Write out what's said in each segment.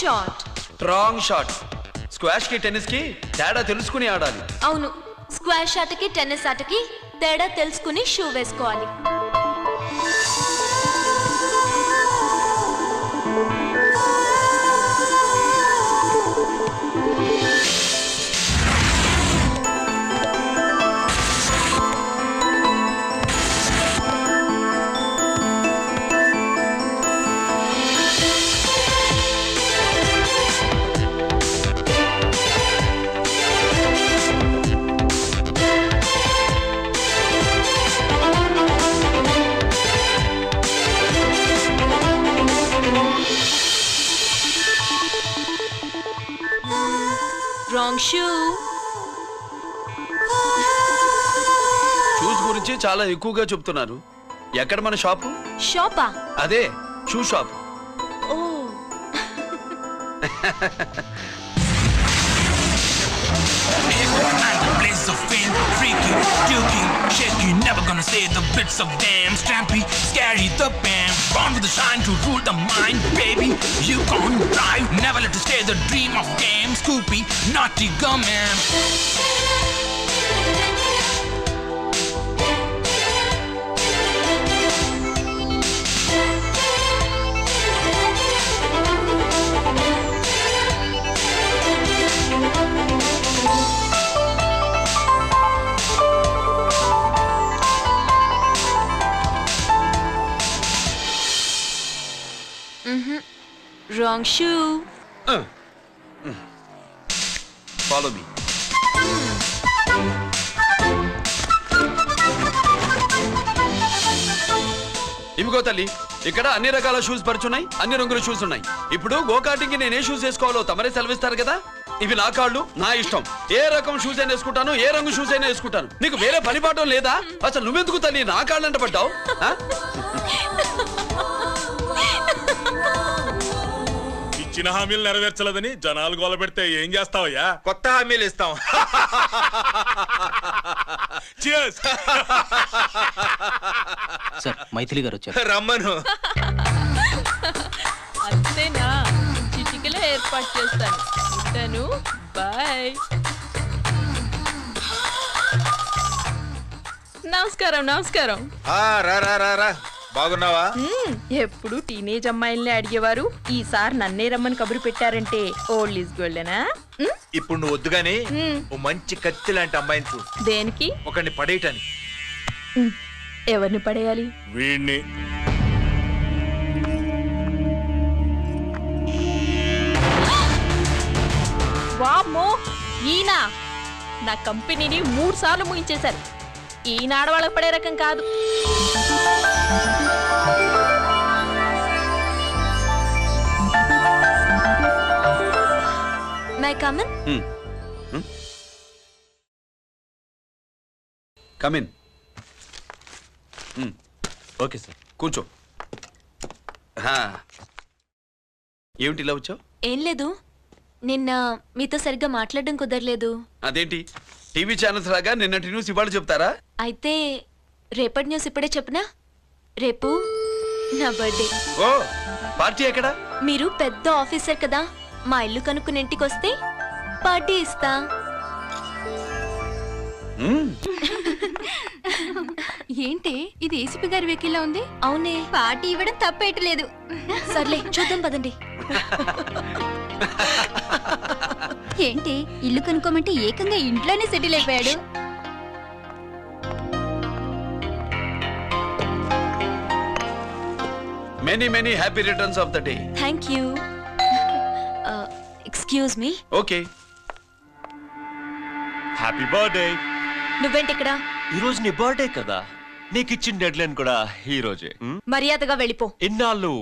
Shot. Wrong shot. Squash కి tennis కి తేడా తెలుసుకుని ఆడాలి. అవును, స్క్వాష్ ఆటకి టెన్నిస్ ఆటకి తేడా తెలుసుకుని షూ వేసుకోవాలి. Wrong shoe. షూస్ గురించి చాలా ఎక్కువగా చెప్తున్నారు. ఎక్కడ మన షాపు? షాపా? అదే షూ షాప్. ఓ. Blaze of fame, freaky, dukey, shaky, never gonna say the bits of damn stampy, scary the band, born with the shine to rule the mind, baby, you gon' drive, never let to stay the dream of game, Scoopy, naughty gumman. Wrong shoe. Follow me. ఇవిగో తల్లి, ఇక్కడ అన్ని రకాల shoes పరుచున్నాయి, అన్ని రంగుల shoes ఉన్నాయి. ఇప్పుడు go-karting కి నేను ఏ షూస్ వేసుకోవాలో తమరే సెలవిస్తారు కదా. ఇవి నా కాళ్ళు, నా ఇష్టం. ఏ రకం షూస్ అయినా వేసుకుంటాను, ఏ రంగు షూస్ అయినా వేసుకుంటాను. నీకు వేరే పనిపాఠం లేదా? అసలు నువ్వెందుకు తల్లి నా కాళ్ళంట పడ్డావు? ఇచ్చిన హామీలు నెరవేర్చలేదని జనాలు గోల పెడితే ఏం చేస్తావయ్యా? కొత్త హామీలు ఇస్తాం. సార్, మైథిలి గారు వచ్చారు. రమ్మను. అంతేనా? చిటికలో ఏర్పాటు చేస్తాను. ఉంటాను. బాయ్. నమస్కారం. నమస్కారం. రా రా రా రా. బాగున్నావా? ఎప్పుడు టీనేజ్ అమ్మాయిల్ని అడిగేవారు, ఈసారి నన్నే రమ్మని కబురు పెట్టారంటే ఓల్డ్ ఈజ్ గోల్డెనా? ఇప్పుడు నువ్వు వద్దుగాని ఓ మంచి కత్తి లాంటి అమ్మాయిని చూ. దేనికి? ఒకరిని పడేయటానికి. ఎవరిని పడేయాలి? వీణ్ణి. వామ్మో, ఈయన నా కంపెనీని 3 సార్లు ముగించేశారు. ఈయన ఆడవాళ్ళకి పడే రకం కాదు. My come on? Come in. Okay sir, కూర్చో. ఏమిటి ఇలా వచ్చావు? ఏం లేదు, నిన్న మీతో సరిగ్గా మాట్లాడడం కుదరలేదు. అదేంటి, టీవీ ఛానల్స్ లాగా నిన్నటి న్యూస్ ఇవాళ చెప్తారా? అయితే రేపటి న్యూస్ ఇప్పుడే చెప్పనా? రేపు నా బర్త్డే. ఓ, పార్టీ ఎక్కడా? మీరు పెద్ద ఆఫీసర్ కదా, మా ఇల్లు కనుక్కుని ఇంటికి వస్తే పార్టీ ఇస్తా. ఏంటి ఇది ఏసీపీ గారి వెహికల్లా ఉంది? అవునే, పార్టీ ఇవ్వడం తప్పేయట్లేదు. సర్లే చూద్దాం పదండి. ఏంటి ఇల్లు కనుక్కోమంటే ఏకంగా ఇంట్లోనే సెటిల్ అయిపోయాడు. Many many happy returns of the day. Thank you. Excuse me. Okay. Happy birthday. నువ్వేంటి ఇక్కడ? ఈ రోజు నీ బర్త్డే కదా, నీకు ఇచ్చిన డెడ్ లైన్ కూడా ఈ రోజే. మర్యాదగా వెళ్ళిపో. ఇన్నాళ్ళు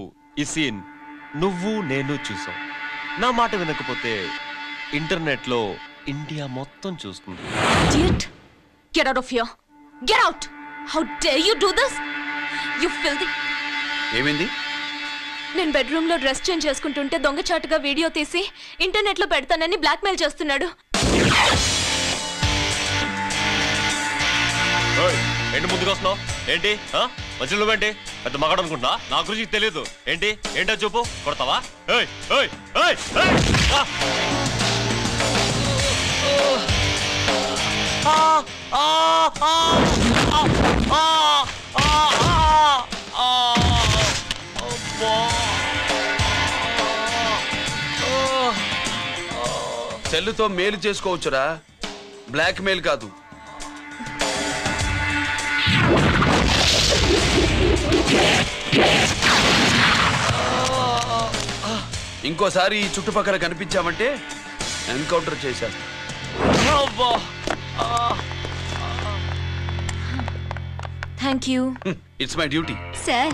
ఈ సీన్ నువ్వు నేను చూసాం. నా మాట వినకపోతే ఇంటర్నెట్ లో ఇండియా మొత్తం చూస్తుంది. Idiot! Get out of here! Get out! How dare you do this? You filthy! ఏమైంది? నేను బెడ్రూమ్ లో డ్రెస్ చేంజ్ చేసుకుంటుంటే దొంగచాటుగా వీడియో తీసి ఇంటర్నెట్ లో పెడతానని బ్లాక్మెయిల్ చేస్తున్నాడు. ఏంటి ముందుకు వస్తున్నావు? ఏంటి మధ్యలో నువ్వేంటి? పెద్ద మగాడు అనుకుంటా నా గురించి తెలియదు ఏంటి ఏంటో చూపు కొడతావా ఏయ్ ఏయ్ ఏయ్ ఏయ్ ఆ! ఆ! ఆ! ఆ! ఆ! ఆ! అబ్బా! సెల్లుతో మేలు చేసుకోవచ్చురా, బ్లాక్ మెయిల్ కాదు. ఇంకోసారి ఈ చుట్టుపక్కల కనిపించామంటే ఎన్కౌంటర్ చేసేస్తా. Thank you. It's my duty. Sir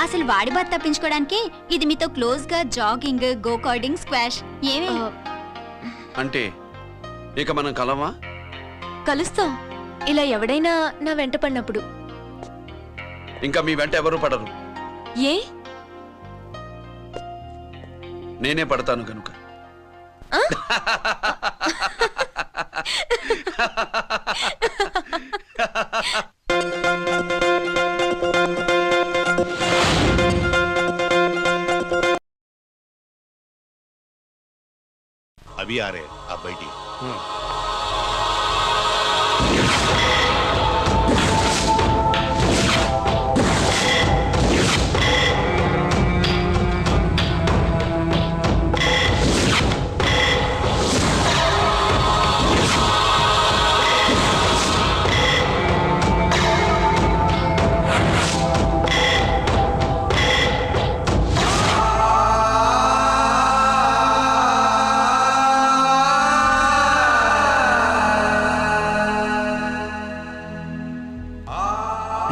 అసలు వాడి బాధ తప్పించుకోవడానికి ఇది మీతో క్లోజ్ గా జాగింగ్, గో కార్డింగ్, స్క్వాష్ ఏమే అంటే ఇక మనం కలవా? కలుస్తాం, ఇలా ఎవడైనా నా వెంట పడినప్పుడు. ఇంకా మీ వెంట ఎవరు పడరు, ఏ? నేనే పడతాను కనుక. अभी आ रहे हैं, आप बैठिए।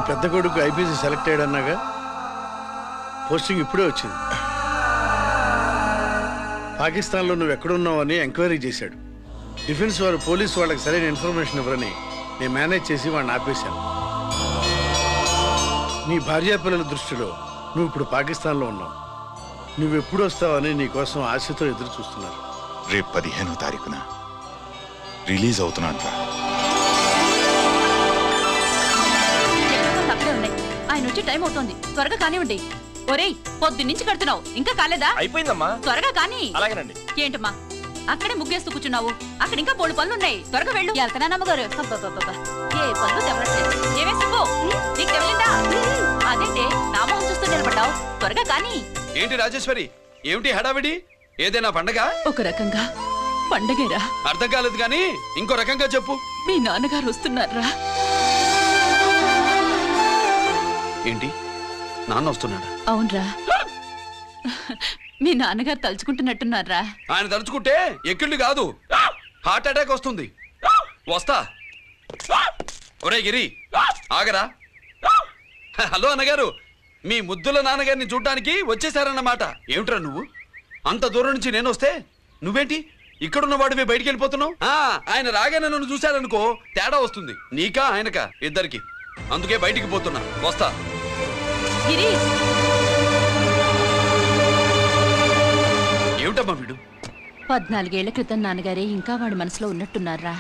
పెద్ద కొడుకు ఐపీసీ సెలెక్ట్ అయ్యాడన్నాగా, పోస్టింగ్ ఇప్పుడే వచ్చింది. పాకిస్తాన్లో నువ్వు ఎక్కడున్నావు అని ఎంక్వైరీ చేశాడు. డిఫెన్స్ వారు పోలీసు వాళ్ళకి సరైన ఇన్ఫర్మేషన్ ఇవ్వరని నేను మేనేజ్ చేసి వాడిని ఆపేశాను. నీ భార్యా పిల్లల దృష్టిలో నువ్వు ఇప్పుడు పాకిస్తాన్లో ఉన్నావు. నువ్వెప్పుడు వస్తావని నీ కోసం ఆశతో ఎదురు చూస్తున్నారు. రేపు 15వ తారీఖున రిలీజ్ అవుతున్నాను రా. ఆయన వచ్చి టైం అవుతోంది, త్వరగా కానివ్వండి. ఒరేయ్, పొద్దున్నుంచి కడుతున్నావు, ఇంకా కాలేదా? అయిపోయిందమ్మా. త్వరగా కానీ. అలాగేనండి. ఏంటమ్మా అక్కడే ముగ్గేస్తూ కూర్చున్నావు? అక్కడ ఇంకా 3 పనులున్నాయి, త్వరగా వెళ్ళు. వెళ్తానా నమ్మగారు? ఏ పనులు తెవరట్లేదు. ఏమే సుబ్బు, నీకు తెవలిందా? అదేంటే నా మొహం చూస్తూ నిలబడ్డావు, త్వరగా కానీ. ఏంటి రాజేశ్వరి, ఏమిటి హడావిడి? ఏదైనా పండగ? ఒక రకంగా పండగేరా. అర్థం కాలేదు కానీ ఇంకో రకంగా చెప్పు. మీ నాన్నగారు వస్తున్నారా? ఏంటి, నాన్న వస్తున్నాడా? అవునరా, మీ నాన్నగారు తలుచుకుంటున్నట్టున్నారా? ఆయన తలుచుకుంటే ఎక్కిళ్ళు కాదు, హార్ట్ అటాక్ వస్తుంది. వస్తా. ఒరే గిరి, ఆగరా. హలో అన్నగారు, మీ ముద్దుల నాన్నగారిని చూడ్డానికి వచ్చేసారన్నమాట. ఏమిట్రా నువ్వు? అంత దూరం నుంచి నేను వస్తే నువ్వేంటి ఇక్కడున్న వాడివి బయటికి వెళ్ళిపోతున్నావు? ఆయన రాగానే నన్ను చూశారనుకో తేడా వస్తుంది, నీకా ఆయనకా ఇద్దరికి. అందుకే బయటికి పోతున్నా, వస్తా. గిరి, ఏమిటమ్మా వీడు? 14 ఏళ్ల క్రితం నాన్నగారే ఇంకా వాడి మనసులో ఉన్నట్టున్నారా?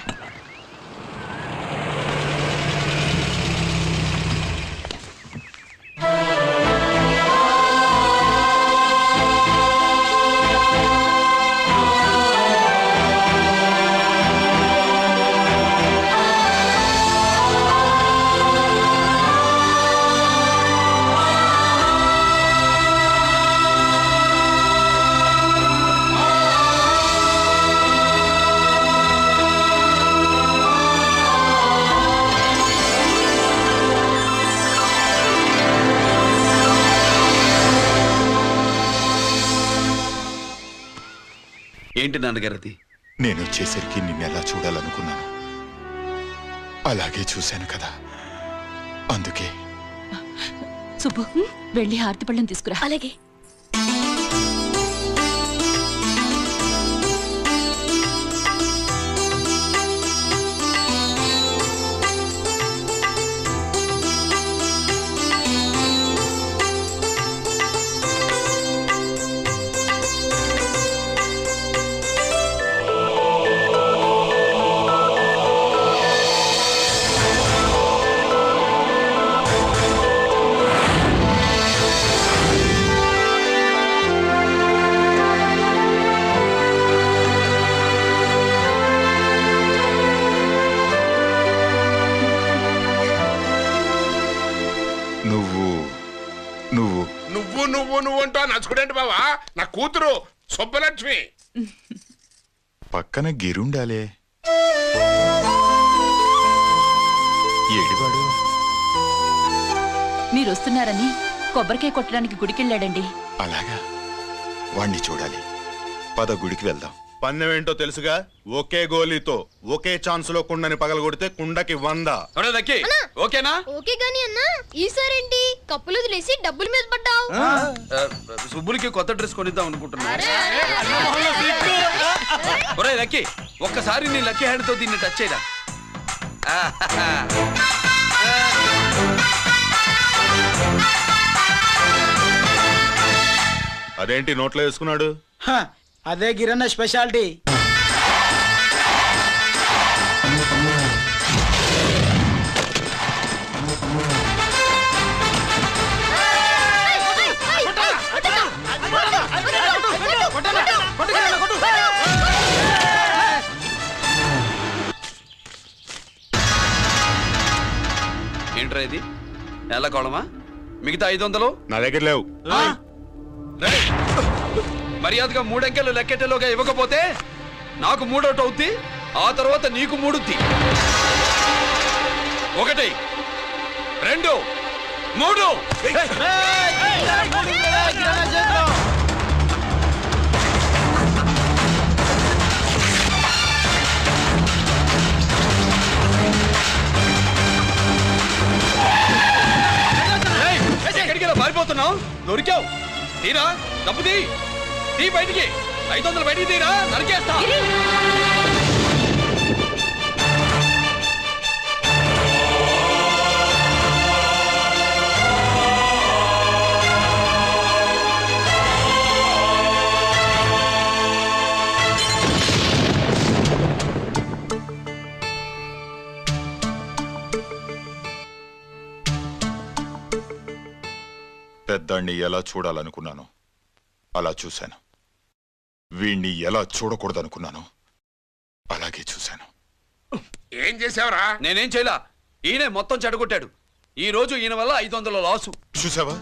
ఏంటి నాన్నగారు అది? నేను వచ్చేసరికి నిన్నెలా చూడాలనుకున్నాను, అలాగే చూశాను కదా, అందుకే. సుబ్బు, వెళ్ళి హారతి పళ్ళని తీసుకురా. అలాగే. నువ్వు నువ్వు నువ్వు నువ్వు అంటూ నచ్చుకుడేంటి బావా? నా కూతురు సుబ్బలక్ష్మి. పక్కన గిరుండాలే. ఏడివాడు? మీరు వస్తున్నారని కొబ్బరికాయ కొట్టడానికి గుడికెళ్ళాడండి. అలాగా, వాణ్ణి చూడాలి. పద గుడికి వెళ్దాం. పందెం ఏంటో తెలుసుగా? ఒకే గోలీతో ఒకే ఛాన్స్ లో కుండని పగలగొడితే కుండకి 100. ఓకేనా? ఓకే గాని అన్నా, ఈసారేంటి కప్పులు వదిలేసి డబ్బుల మీద పడ్డావు? సుబ్బులకి కొత్త డ్రెస్ కొనిద్దాం అనుకుంటున్నా. ఒరే లక్కీ, ఒక్కసారి నీ లక్కీ హ్యాండ్ తో దీన్ని టచ్ చేయరా. అదేంటి నోట్లో వేసుకున్నాడు? అదే గిరన్న స్పెషాలిటీ. ఏంట్రా ఇది? ఎలా కోళమా? మిగతా 500 నా దగ్గర లేవు. మర్యాదగా 3 అంకెలు లెక్కెట్టలోగా ఇవ్వకపోతే నాకు 3 అవుట్ అవుద్ది, ఆ తర్వాత నీకు 3. 1 2 3. ఎక్కడికి పారిపోతున్నావు? దొరికావు. తీరా డబ్బు తీ బయటికి. 500 బయటికి తీరా, నరికేస్తా. పెద్దాన్ని ఎలా చూడాలనుకున్నాను అలా చూశాను. వీణ్ణి ఎలా చూడకూడదనుకున్నాను అలాగే చూశాను. ఏం చేసావురా? నేనేం చేయలా, ఈయనే మొత్తం చెడగొట్టాడు. ఈ రోజు ఈయన వల్ల 500 లాసు. చూసావా,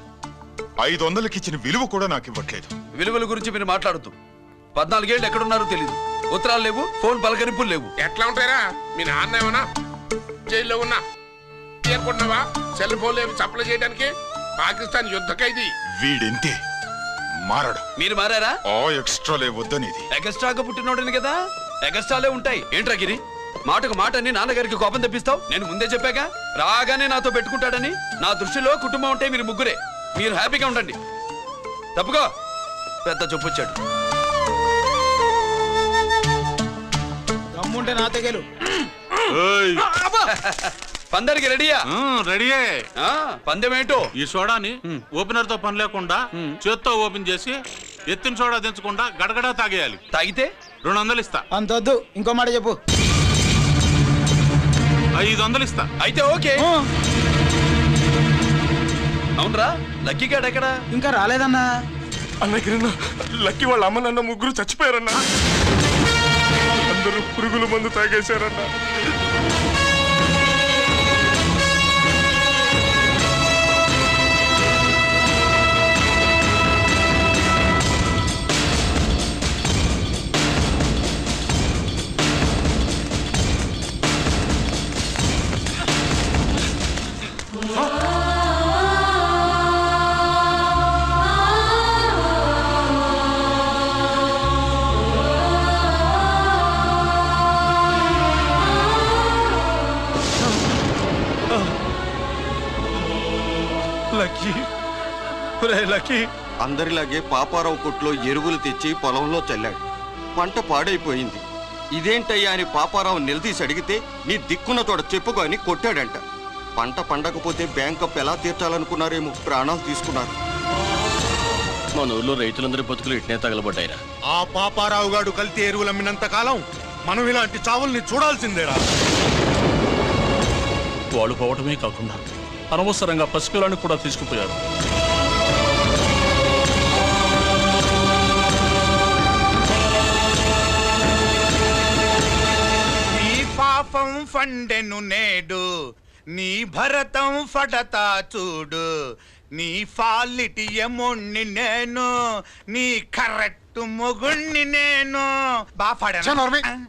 500కి ఇచ్చిన విలువ కూడా నాకు ఇవ్వట్లేదు. విలువల గురించి మీరు మాట్లాడుతూ 14 ఏళ్ళు ఎక్కడున్నారో తెలీదు. ఉత్తరాలు లేవు, ఫోన్ పలకరింపులు లేవు. ఎట్లా ఉంటాయిరా? మీ నాన్న ఏమన్నా జైల్లో ఉన్నా అనుకుంటున్నావా? సెల్ ఫోన్ లేవు సప్లై చేయడానికి. పాకిస్తాన్ యుద్ధ ఖైదీ. వీడింతే మారడు. మీరు మారారా? ఎక్స్ట్రాలే వద్దనేది. ఎగస్ట్రాగా పుట్టినోడని కదా, ఎగస్ట్రాలే ఉంటాయి. ఏంట్రా గిరి, మాటకు మాట అని నాన్నగారికి కోపం తెప్పిస్తావు? నేను ముందే చెప్పాగా రాగానే నాతో పెట్టుకుంటాడని. నా దృష్టిలో కుటుంబం ఉంటే మీరు ముగ్గురే. మీరు హ్యాపీగా ఉండండి. తప్పుకో, పెద్ద చెప్పొచ్చాడు. దమ్ముంటే నా తెగలు. పందరికి రెడీయా? రెడీయే. పందెం ఏంటో? ఈ సోడాని ఓపెనర్ తో పని లేకుండా చేత్తో ఓపెన్ చేసి ఎత్తిన సోడా దించకుండా గడగడా తాగేయాలి. తాగితే 200 ఇస్తా. అంతొద్దు, ఇంకో మాట చెప్పు. 500 ఇస్తా. అయితే ఓకే. అవునరా, లక్కీ గాడు ఎక్కడా? ఇంకా రాలేదన్నా. అన్నగిరన్న, లక్కీ వాళ్ళ అమ్మ నాన్న ముగ్గురు చచ్చిపోయారన్నా. అందరూ పురుగుల మందు తాగేశారన్నా. అందరిలాగే పాపారావు కొట్లో ఎరువులు తెచ్చి పొలంలో చల్లాడు. పంట పాడైపోయింది. ఇదేంటయ్యా అని పాపారావు నిలదీసి అడిగితే నీ దిక్కున్న తోడ చెప్పుకో అని కొట్టాడంట. పంట పండకపోతే బ్యాంక్ అప్పు ఎలా తీర్చాలనుకున్నారేమో ప్రాణాలు తీసుకున్నారు. మన ఊర్లో రైతులందరి బతుకులు ఇట్నే తగలబడ్డాయిరా. ఆ పాపారావు గారు కల్తీ ఎరువులు అమ్మినంత కాలం మనం ఇలాంటి చావుల్ని చూడాల్సిందేరా. వాళ్ళు పోవటమే కాకుండా అనవసరంగా పసిపిల్లాన్ని కూడా తీసుకుపోయారు. నీ పాపం ఫండెను నేడు, నీ భరతం ఫడతా చూడు. నీ ఫాలిటి ఎముణ్ణి నేను, నీ కరెక్ట్ మొగుణ్ణి నేను. బాగా పాడాను.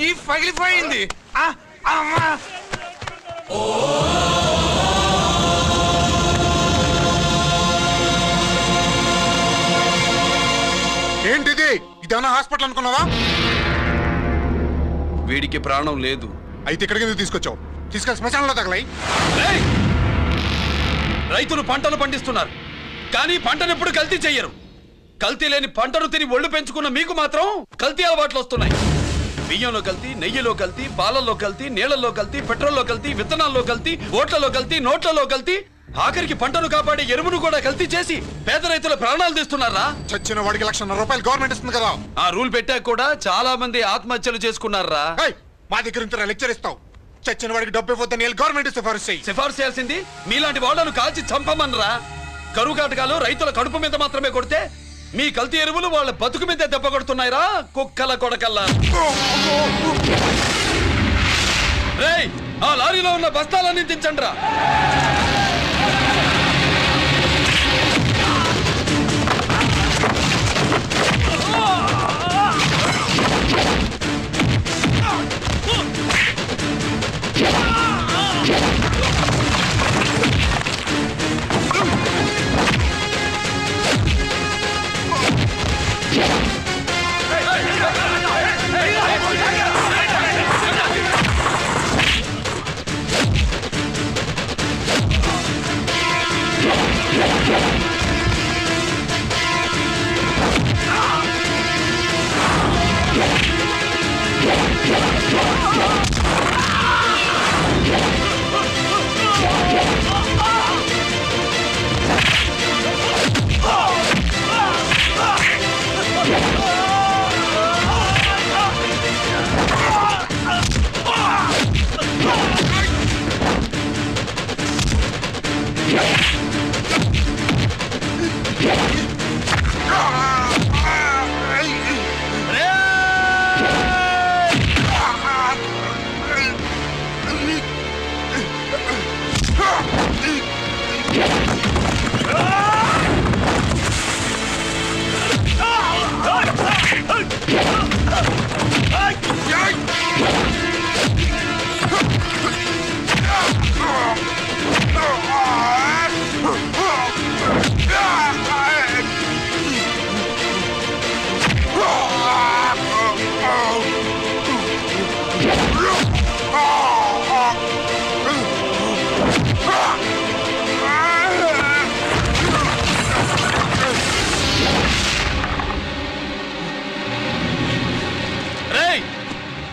ఈ పగిలిపోయింది. ఏంటిది? ఇదేమన్నా హాస్పిటల్ అనుకున్నావా? వీడికి ప్రాణం లేదు. అయితే ఇక్కడికి ఎందుకు తీసుకొచ్చావు? తీసుకెళ్ళి శ్మశానంలో తగలై. రైతులు పంటలు పండిస్తున్నారు, కానీ పంటనెప్పుడు కల్తీ చెయ్యరు. కల్తీ లేని పంటను తిని ఒళ్ళు పెంచుకున్న మీకు మాత్రం కల్తీ అలవాట్లు వస్తున్నాయి. బియ్యంలో కల్తీ, నెయ్యిలో కల్తీ, పాలల్లో కల్తీ, నీళ్లలో కల్తీ, పెట్రోల్లో కల్తీ, విత్తనాల్లో కల్తీ, ఓట్లలో కల్తీ, నోట్లలో కల్తీ, ఆఖరికి పంటను కాపాడే ఎరువును కూడా కల్తీ చేసి పేద రైతుల ప్రాణాలు తీస్తున్నారా? చచ్చిన వాడికి ₹1,00,000 గవర్నమెంట్ ఇస్తుంది కదా. ఆ రూల్ పెట్టాక కూడా చాలా మంది ఆత్మహత్యలు చేసుకున్నారా? మా దగ్గర ఇంత లెక్చర్ ఇస్తావు. చచ్చిన వాడికి డబ్బు ఇవ్వద్దని గవర్నమెంట్ సిఫార్సు చేయాల్సింది మీలాంటి వాళ్ళను కాల్చి చంపమనరా? కరువు కాటకాలు రైతుల కడుపు మీద మాత్రమే కొడితే మీ కల్తీ ఎరువులు వాళ్ళ బతుకు మీద దెబ్బ కొడుతున్నాయిరా కుక్కల కొడకల్లా. రేయ్, ఆ లారీలో ఉన్న బస్తాలన్నీ దించండి రా.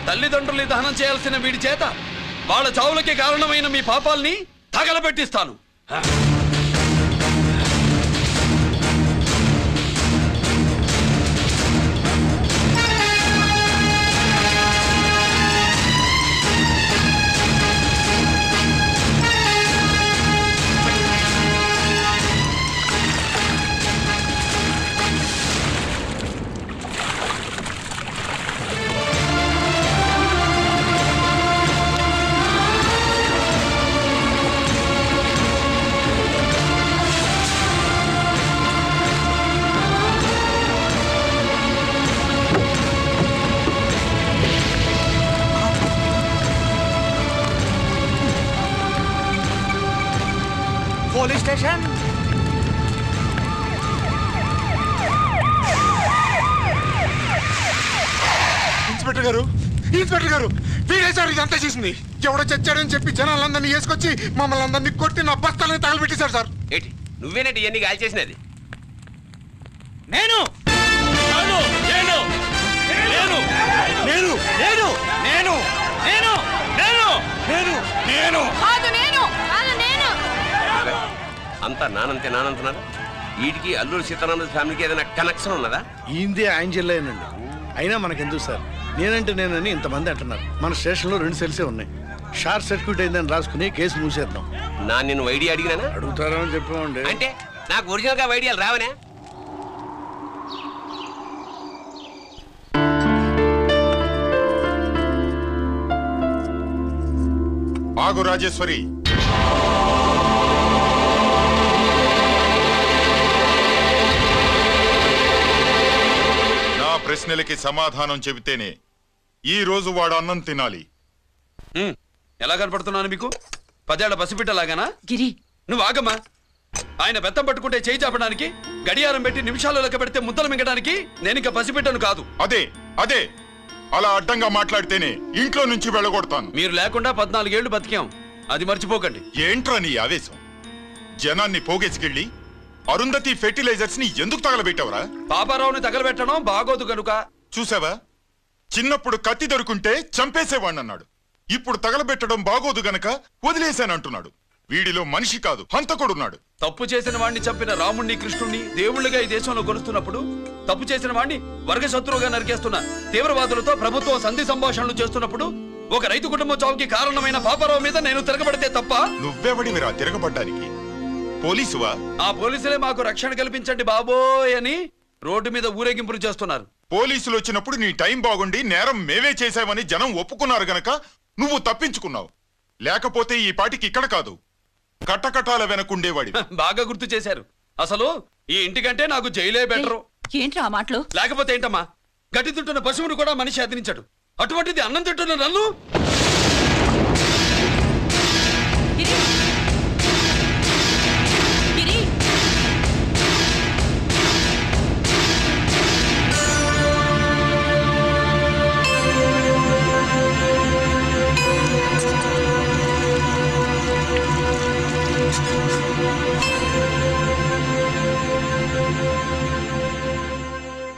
తల్లిదండ్రుల్ని దహనం చేయాల్సిన వీడి చేత వాళ్ళ చావులకి కారణమైన మీ పాపాల్ని తగలబెట్టిస్తాను. Police station. ఇన్స్పెక్టర్ గారు, ఇన్స్పెక్టర్ గారు, వీడేసారి ఇదంతా చేసింది. ఎవడో చచ్చాడని చెప్పి జనాలందరినీ వేసుకొచ్చి మమ్మల్ని అందరినీ కొట్టి నా బస్తాలని తగలబెట్టేశారు సార్. ఏంటి నువ్వేనండి ఇవన్నీ గాలి చేసినది? నేను నేను నేను నేను నేను నేను నేను నేను నేను నేను కాదు నేను కాదు నేను అంతా నానంటున్నారు. వీటికి అల్లూరి సీతారామరాజు ఫ్యామిలీకి ఏదైనా కనెక్షన్ ఉన్నదా? ఈందే ఆయన జిల్లానండి. అయినా మనకెందుకు సార్, నేనంటే ఇంతమంది అంటున్నారు. మన స్టేషన్లో 2 సెల్సే ఉన్నాయి. షార్ట్ సర్క్యూట్ అయిందని రాసుకుని కేసు మూసేద్దాం. నేను వైడి అడిగినా అడుగుతారా అని చెప్పామండి. అంటే నాకు ఒరిజినల్ గా వైడియాలు రావనే? ఆగు రాజేశ్వరి. నా ప్రశ్నలకి సమాధానం చెబితేనే ఈ రోజు వాడు అన్నం తినాలి. ఎలా కనపడుతున్నాను మీకు? 10 ఏళ్ల పసిపిట్టలాగానా? గిరి నువ్వు ఆగమ్మా. ఆయన బెత్తం పట్టుకుంటే చేయి చాపడానికి, గడియారం పెట్టి నిమిషాలు లెక్క పెడితే ముద్దలు మింగడానికి నేను ఇంకా పసిపిట్టను కాదు. అదే అదే అలా అడ్డంగా మాట్లాడితేనే ఇంట్లో నుంచి వెళ్ళగొడతాను. మీరు లేకుండా 14 ఏళ్లు బతికాం, అది మర్చిపోకండి. ఏంట్రా నీ ఆవేశం? జనాన్ని పోగేసుకెళ్ళి అరుంధతి ఫెర్టిలైజర్స్ ని ఎందుకు తగలబెట్టావురా? పాపారావుని తగలబెట్టడం బాగోదు కనుక. చూసావా, చిన్నప్పుడు కత్తి దొరుకుంటే చంపేసేవాణ్ణన్నాడు. ఇప్పుడు తగలబెట్టడం బాగోదు గనక వదిలేశానంటున్నాడు. వీడిలో మనిషి కాదు, హంతకుడున్నాడు. తప్పు చేసిన వాడిని చంపిన రాముణ్ణి, కృష్ణుణ్ణి దేవుళ్ళుగా ఈ దేశంలో కొలుస్తున్నప్పుడు, తప్పు చేసిన వాడిని వర్గశత్రువుగా నరికేస్తున్న తీవ్రవాదులతో ప్రభుత్వం సంధి సంభాషణలు చేస్తున్నప్పుడు, ఒక రైతు కుటుంబం చావుకి కారణమైన పాపారావు మీద నేను తిరగబడితే తప్ప? నువ్వెవడివిరా తిరగబడ్డానికి? పోలీసువా? ఆ పోలీసులే మాకు రక్షణ కల్పించండి బాబోయ్ అని రోడ్డు మీద ఊరేగింపులు చేస్తున్నారు. పోలీసులు వచ్చినప్పుడు నీ టైం బాగుండి నేరం మేవే చేశామని జనం ఒప్పుకున్నారు గనక నువ్వు తప్పించుకున్నావు. లేకపోతే ఈ పాటికి ఇక్కడ కాదు, కట్టకటాల వెనకుండేవాడి. బాగా గుర్తు చేశారు. అసలు ఈ ఇంటికంటే నాకు జైలే బెటరు. ఏంట్రా ఆ మాటలు? లేకపోతే ఏంటమ్మా, గట్టి తింటున్న పశువును కూడా మనిషి అదిరించాడు. అటువంటిది అన్నం తింటున్న నన్ను?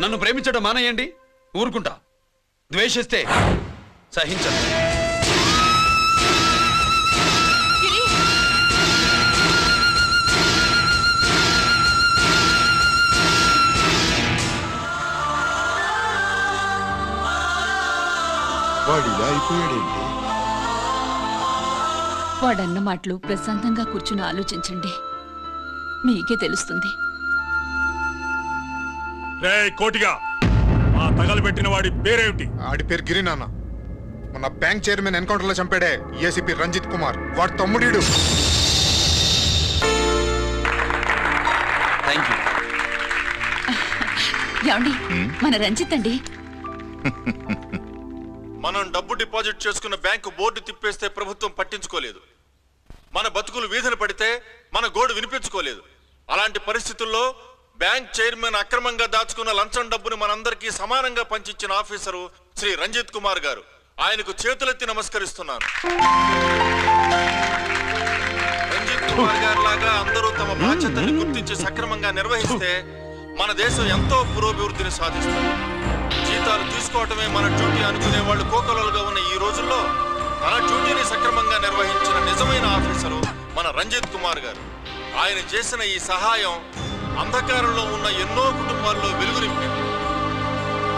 నన్ను ప్రేమించడం మానేయండి, ఊరుకుంటా. ద్వేషిస్తే సహించను. వాడిలా అయిపోయాడేంటి? వాడన్న మాటలు ప్రశాంతంగా కూర్చుని ఆలోచించండి, మీకే తెలుస్తుంది. కోటిగా ఆ తగలబెట్టిన వాడి పేరేమిటి? ఆడి పేరు గిరి నాన్న. మన బ్యాంక్ చైర్మన్ ఎన్కౌంటర్ లో చంపాడే ఏసీపీ రంజిత్ కుమార్, వాడి తమ్ముడీడు. ఏమండి, మన రంజిత్ అండి. మనం డబ్బు డిపాజిట్ చేసుకున్న బ్యాంకు బోర్డు తిప్పేస్తే ప్రభుత్వం పట్టించుకోలేదు. మన బతుకులు వీధన పడితే మన గోడు వినిపించుకోలేదు. అలాంటి పరిస్థితుల్లో బ్యాంక్ చైర్మన్ అక్రమంగా దాచుకున్న లంచం డబ్బుని మనందరికీ సమానంగా పంచిచ్చిన ఆఫీసరు శ్రీ రంజిత్ కుమార్ గారు. ఆయనకు చేతులెత్తి నమస్కరిస్తున్నాను. రంజిత్ కుమార్ గారి లాగా అందరూ తమ బాధ్యతను గుర్తించి సక్రమంగా నిర్వహిస్తే మన దేశం ఎంతో పురోభివృద్ధిని సాధిస్తుంది. జీతాలు తీసుకోవటమే మన డ్యూటీ అనుకునే వాళ్ళు కోకొలలుగా ఉన్న ఈ రోజుల్లో తన డ్యూటీని సక్రమంగా నిర్వహించిన నిజమైన ఆఫీసరు మన రంజిత్ కుమార్ గారు. ఆయన చేసిన ఈ సహాయం అంధకారంలో ఉన్న ఎన్నో కుటుంబాల్లో వెలుగు నింపింది.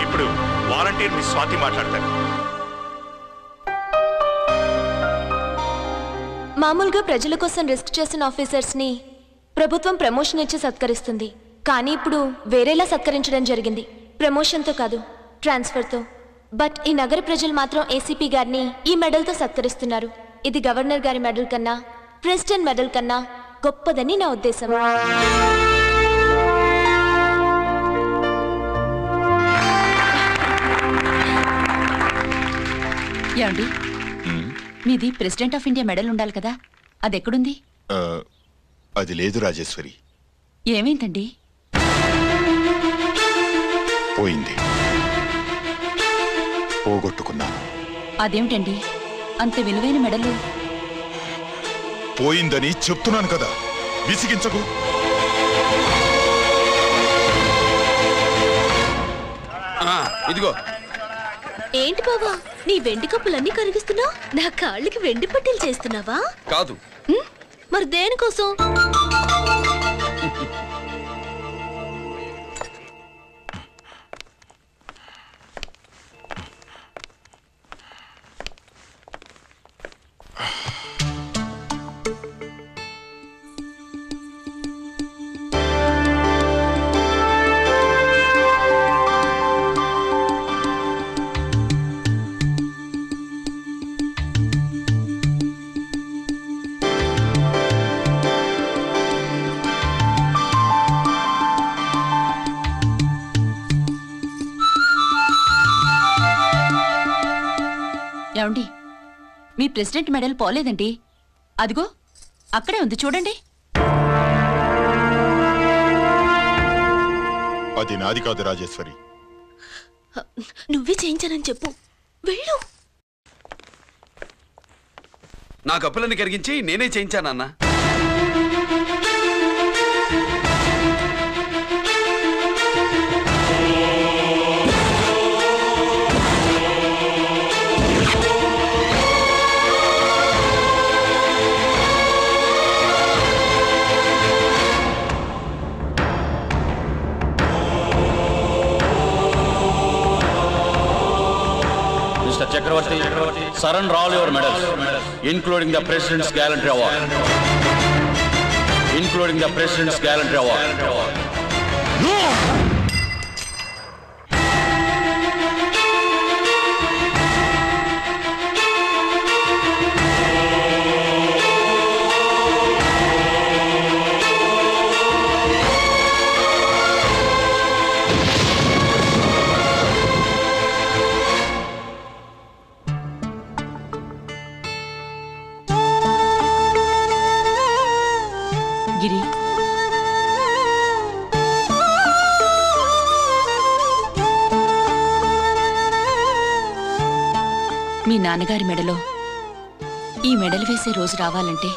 ఇప్పుడు వాలంటీర్ మిస్ స్వాతి మాట్లాడతారు. మామూలుగా ప్రజల కోసం రిస్క్ చేసిన ఆఫీసర్స్ ని ప్రభుత్వం ప్రమోషన్ ఇచ్చి సత్కరిస్తుంది. కానీ ఇప్పుడు వేరేలా సత్కరించడం జరిగింది. ప్రమోషన్తో కాదు, ట్రాన్స్ఫర్తో. బట్ ఈ నగర ప్రజలు మాత్రం ఏసీపీ గారిని ఈ మెడల్తో సత్కరిస్తున్నారు. ఇది గవర్నర్ గారి మెడల్ కన్నా, ప్రెసిడెంట్ మెడల్ కన్నా గొప్పదని నా ఉద్దేశం. ఏమండి, మీది ప్రెసిడెంట్ ఆఫ్ ఇండియా మెడల్ ఉండాలి కదా, అది ఎక్కడుంది? అది లేదు రాజేశ్వరి. ఏమైందండి? పోయింది, పోగొట్టుకున్నాను. అదేమిటండి అంత విలువైన మెడలు? పోయిందని చెప్తున్నాను కదా, విసిగించకు. ఇదిగో. ఏంటి బావా, నీ వెండి కప్పులన్నీ కరిగిస్తున్నావు? నా కాళ్ళకి వెండి పట్టీలు చేస్తున్నావా? కాదు. మరి దేనికోసం? ఏమండి మీ ప్రెసిడెంట్ మెడల్ పోలేదండి, అదిగో అక్కడే ఉంది చూడండి. అది నాది కాదు రాజేశ్వరి. నువ్వే చేయించానని చెప్పు, వెళ్ళు. నా కప్పులని కరిగించి నేనే చేయించానన్నా. Mr. Chakravarti, surrender all your medals, including the President's Gallantry Award. Including the President's Gallantry Award. No! గిరి, మీ నాన్నగారి మెడలో ఈ మెడలు వేసే రోజు రావాలంటే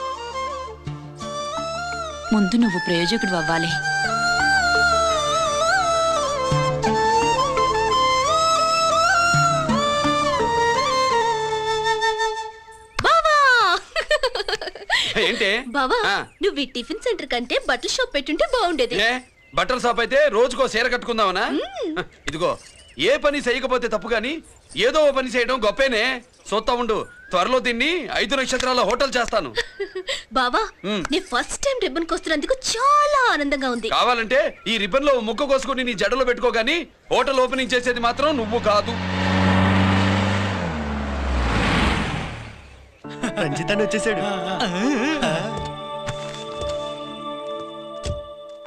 ముందు నువ్వు ప్రయోజకుడు అవ్వాలి. ఏంటే బావా, నువ్వు ఈ టిఫిన్ సెంటర్ కంటే బట్టల షాప్ పెట్టుంటే బాగుండేది. బట్టల షాప్ అయితే రోజుకో చీర కట్టుకుందామనా? ఇదిగో, ఏ పని చేయకపోతే తప్పు గాని ఏదో ఓ పని చేయడం గొప్పేనే. సొత్తా ఉండు, త్వరలో దీన్ని 5 నక్షత్రాల హోటల్ చేస్తాను. బావా, నీ ఫస్ట్ టైం రిబ్బన్ కోస్తున్నందుకు చాలా ఆనందంగా ఉంది. కావాలంటే ఈ రిబ్బన్ లో ముక్క కోసుకుని నీ జడలో పెట్టుకోగాని హోటల్ ఓపెనింగ్ చేసేది మాత్రం నువ్వు కాదు. రంజిత్ వచ్చేసాడు.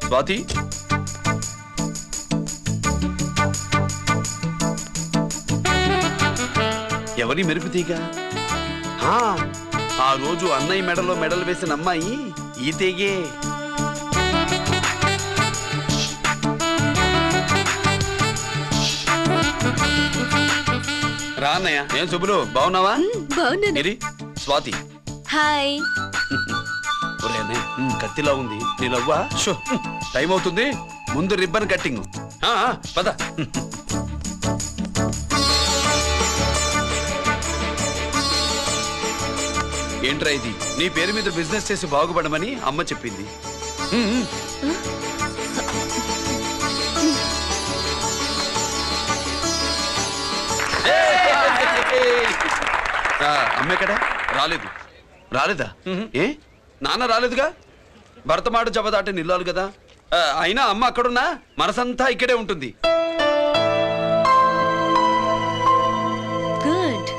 స్వాతి, ఎవరి మెరుపు తీగ? ఆ రోజు అన్నయ్య మెడలో మెడలు వేసిన అమ్మాయి ఈ తీగే. రా అన్నయ్య. ఏం శుభ్రు, బాగున్నావా? బాగున్నాను. స్వాతి, హాయ్. కత్తిలా ఉంది నీ లవ్వా? టైం అవుతుంది, ముందు రిబ్బన్ కట్టింగ్. పద. ఏంట్రా ఇది? నీ పేరు మీద బిజినెస్ చేసి బాగుపడమని అమ్మ చెప్పింది. అమ్మే కదా రాలేదు. రాలేదా? ఏ నాన్న రాలేదుగా? భర్త మాట జబదాటే నిల్లాలి కదా. అయినా అమ్మ అక్కడున్నా మనసంతా ఇక్కడే ఉంటుంది. Good,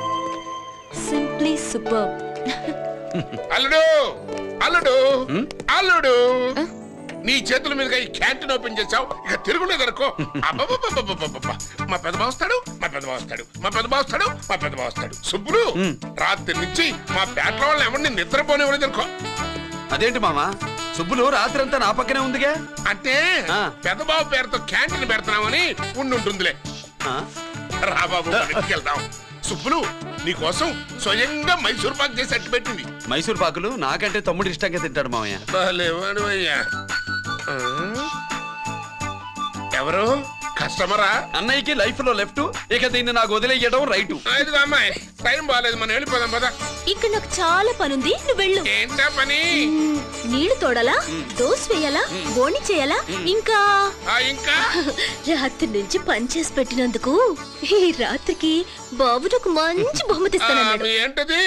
simply super. అల్లుడు అల్లుడు అల్లుడు, నీ చేతుల మీదుగా ఈ క్యాంటీన్ ఓపెన్ చేసావు, ఇక తిరుగులేదు అనుకో. మా పెద్ద బావస్తాడు, మా పెద్ద బావస్తాడు, మా పెద్ద బావస్తాడు, మా పెద్ద బావస్తాడు. సుబ్బులు, రాత్రి నుంచి మా పేటలో వాళ్ళని ఎవరిని నిద్రపోనివ్వలేదు అనుకో. అదేంటి మామా, సుబ్బులు రాత్రంతా నా పక్కనే ఉందిగా. అంటే పెద్ద బావ పేరుతో క్యాంటీన్ పెడుతున్నామని ఉండుంటుందిలే. రా బాబు, వెళ్దాం. సుబ్బులు, నీకోసం స్వయంగా మైసూర్ పాక్ చేసి అట్టు పెట్టింది. మైసూర్ పాకులు నాకంటే తమ్ముడు ఇష్టంగా తింటాడు మామయ్య. ఎవరు కస్టమరా? అన్నయ్యకి లైఫ్ లో లెఫ్ట్, ఇక దీన్ని నాకు వదిలేయడం రైట్. అమ్మాయి, టైం బాగాలేదు, మనం వెళ్ళిపోదాం పద. ఇక్కడ నాకు చాలా పనుంది, నువ్వు వెళ్ళు. ఏంటా పని? నీళ్లు తోడాలా, దోశ వేయాలా, బోని చేయాలా, ఇంకా రాత్రి నుంచి పని చేసి పెట్టినందుకు ఈ రాత్రికి బాబు నాకు మంచి బహుమతి ఇస్తానన్నాడు. ఏంటది?